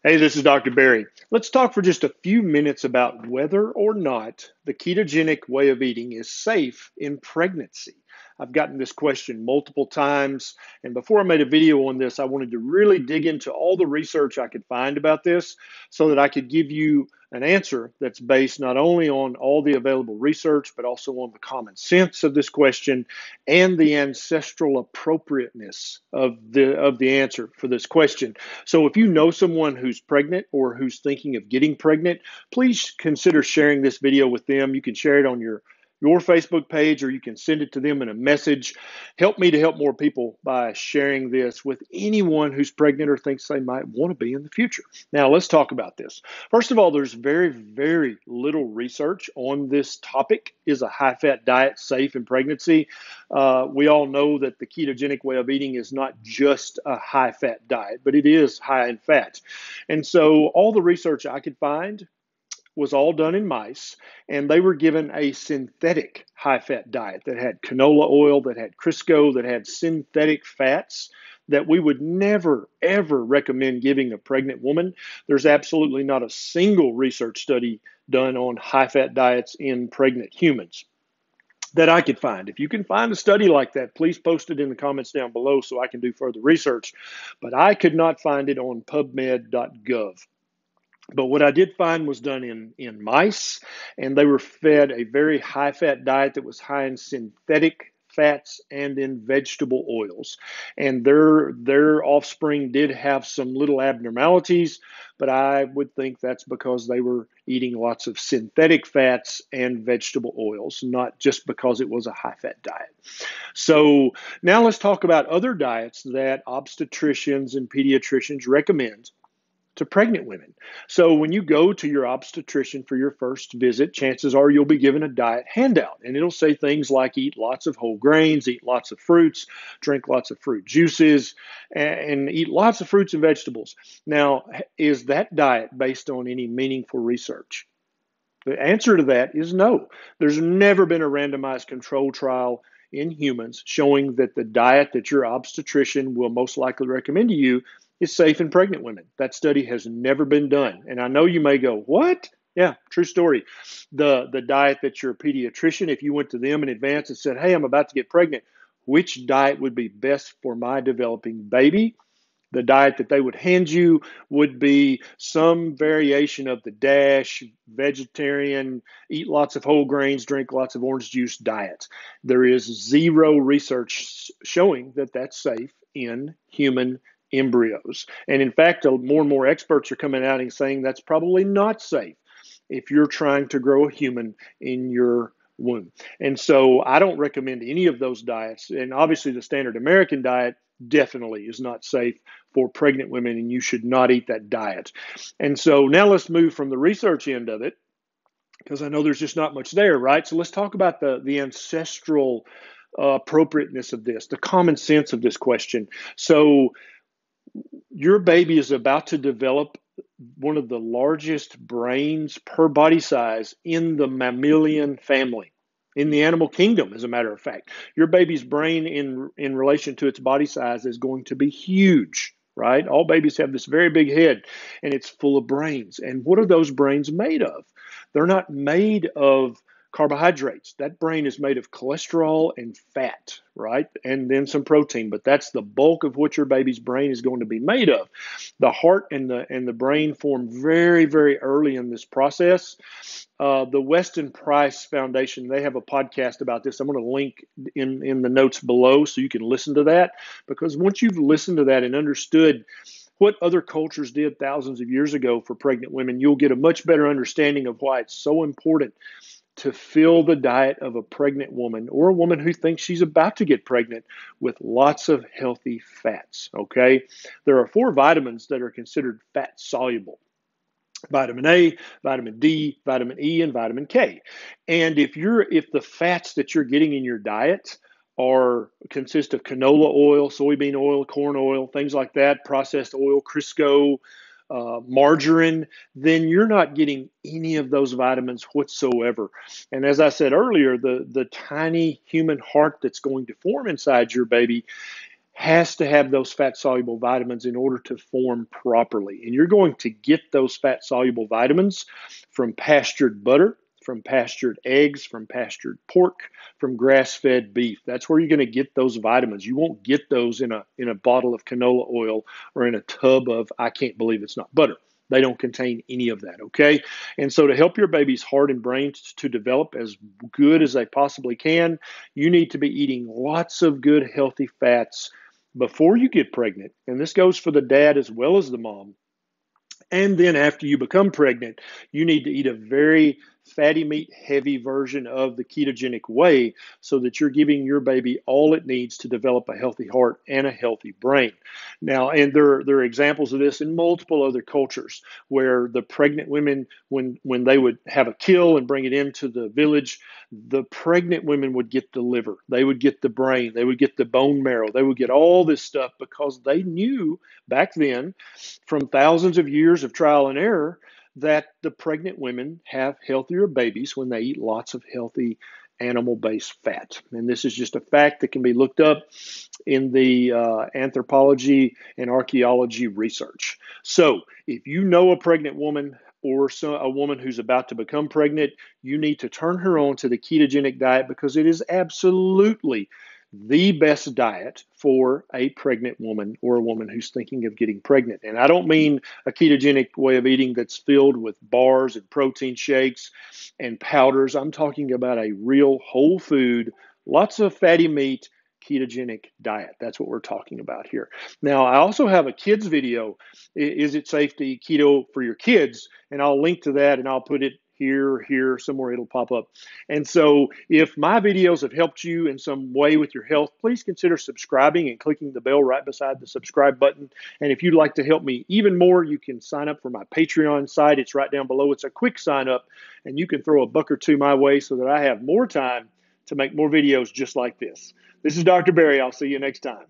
Hey, this is Dr. Barry. Let's talk for just a few minutes about whether or not the ketogenic way of eating is safe in pregnancy. I've gotten this question multiple times, and before I made a video on this, I wanted to really dig into all the research I could find about this so that I could give you an answer that's based not only on all the available research, but also on the common sense of this question and the ancestral appropriateness of the answer for this question. So if you know someone who's pregnant or who's thinking of getting pregnant, please consider sharing this video with them. You can share it on your Facebook page, or you can send it to them in a message. Help me to help more people by sharing this with anyone who's pregnant or thinks they might want to be in the future. Now, let's talk about this. First of all, there's very, very little research on this topic. Is a high-fat diet safe in pregnancy? We all know that the ketogenic way of eating is not just a high-fat diet, but it is high in fat. And so all the research I could find was all done in mice, and they were given a synthetic high-fat diet that had canola oil, that had Crisco, that had synthetic fats that we would never, ever recommend giving a pregnant woman. There's absolutely not a single research study done on high-fat diets in pregnant humans that I could find. If you can find a study like that, please post it in the comments down below so I can do further research. But I could not find it on pubmed.gov. But what I did find was done in mice, and they were fed a very high-fat diet that was high in synthetic fats and in vegetable oils. And their offspring did have some little abnormalities, but I would think that's because they were eating lots of synthetic fats and vegetable oils, not just because it was a high-fat diet. So now let's talk about other diets that obstetricians and pediatricians recommend to pregnant women. So when you go to your obstetrician for your first visit, chances are you'll be given a diet handout, and it'll say things like eat lots of whole grains, eat lots of fruits, drink lots of fruit juices, and eat lots of fruits and vegetables. Now, is that diet based on any meaningful research? The answer to that is no. There's never been a randomized control trial in humans showing that the diet that your obstetrician will most likely recommend to you is safe in pregnant women. That study has never been done. And I know you may go, what? Yeah, true story. The diet that your pediatrician, if you went to them in advance and said, hey, I'm about to get pregnant, which diet would be best for my developing baby? The diet that they would hand you would be some variation of the DASH, vegetarian, eat lots of whole grains, drink lots of orange juice diet. There is zero research showing that that's safe in human embryos. And in fact, more and more experts are coming out and saying that's probably not safe if you're trying to grow a human in your womb. And so I don't recommend any of those diets. And obviously, the standard American diet definitely is not safe for pregnant women, and you should not eat that diet. And so now let's move from the research end of it, because I know there's just not much there, right? So let's talk about the ancestral appropriateness of this, the common sense of this question. So your baby is about to develop one of the largest brains per body size in the mammalian family, in the animal kingdom, as a matter of fact. Your baby's brain in relation to its body size is going to be huge, right? All babies have this very big head, and it's full of brains. And what are those brains made of? They're not made of carbohydrates. That brain is made of cholesterol and fat, right? And then some protein, but that's the bulk of what your baby's brain is going to be made of. The heart and the brain form very, very early in this process. The Weston Price Foundation, they have a podcast about this. I'm going to link in the notes below so you can listen to that, because once you've listened to that and understood what other cultures did thousands of years ago for pregnant women, you'll get a much better understanding of why it's so important to fill the diet of a pregnant woman or a woman who thinks she's about to get pregnant with lots of healthy fats, okay? There are 4 vitamins that are considered fat soluble: vitamin A, vitamin D, vitamin E, and vitamin K. And if the fats that you're getting in your diet consist of canola oil, soybean oil, corn oil, things like that, processed oil, Crisco, margarine, then you're not getting any of those vitamins whatsoever. And as I said earlier, the tiny human heart that's going to form inside your baby has to have those fat-soluble vitamins in order to form properly. And you're going to get those fat-soluble vitamins from pastured butter, from pastured eggs, from pastured pork, from grass-fed beef. That's where you're going to get those vitamins. You won't get those in a bottle of canola oil or in a tub of, I can't believe it's not butter. They don't contain any of that, okay? And so to help your baby's heart and brain to develop as good as they possibly can, you need to be eating lots of good, healthy fats before you get pregnant. And this goes for the dad as well as the mom. And then after you become pregnant, you need to eat a very fatty meat heavy version of the ketogenic way so that you're giving your baby all it needs to develop a healthy heart and a healthy brain. Now, and there are examples of this in multiple other cultures where the pregnant women, when they would have a kill and bring it into the village, the pregnant women would get the liver, they would get the brain, they would get the bone marrow, they would get all this stuff because they knew back then from thousands of years of trial and error that the pregnant women have healthier babies when they eat lots of healthy animal-based fat. And this is just a fact that can be looked up in the anthropology and archaeology research. So if you know a pregnant woman or a woman who's about to become pregnant, you need to turn her on to the ketogenic diet because it is absolutely the best diet for a pregnant woman or a woman who's thinking of getting pregnant. And I don't mean a ketogenic way of eating that's filled with bars and protein shakes and powders. I'm talking about a real whole food, lots of fatty meat, ketogenic diet. That's what we're talking about here. Now, I also have a kids video. Is it safe to eat keto for your kids? And I'll link to that and I'll put it here, somewhere it'll pop up. And so if my videos have helped you in some way with your health, please consider subscribing and clicking the bell right beside the subscribe button. And if you'd like to help me even more, you can sign up for my Patreon site. It's right down below. It's a quick sign up, and you can throw a buck or two my way so that I have more time to make more videos just like this. This is Dr. Barry. I'll see you next time.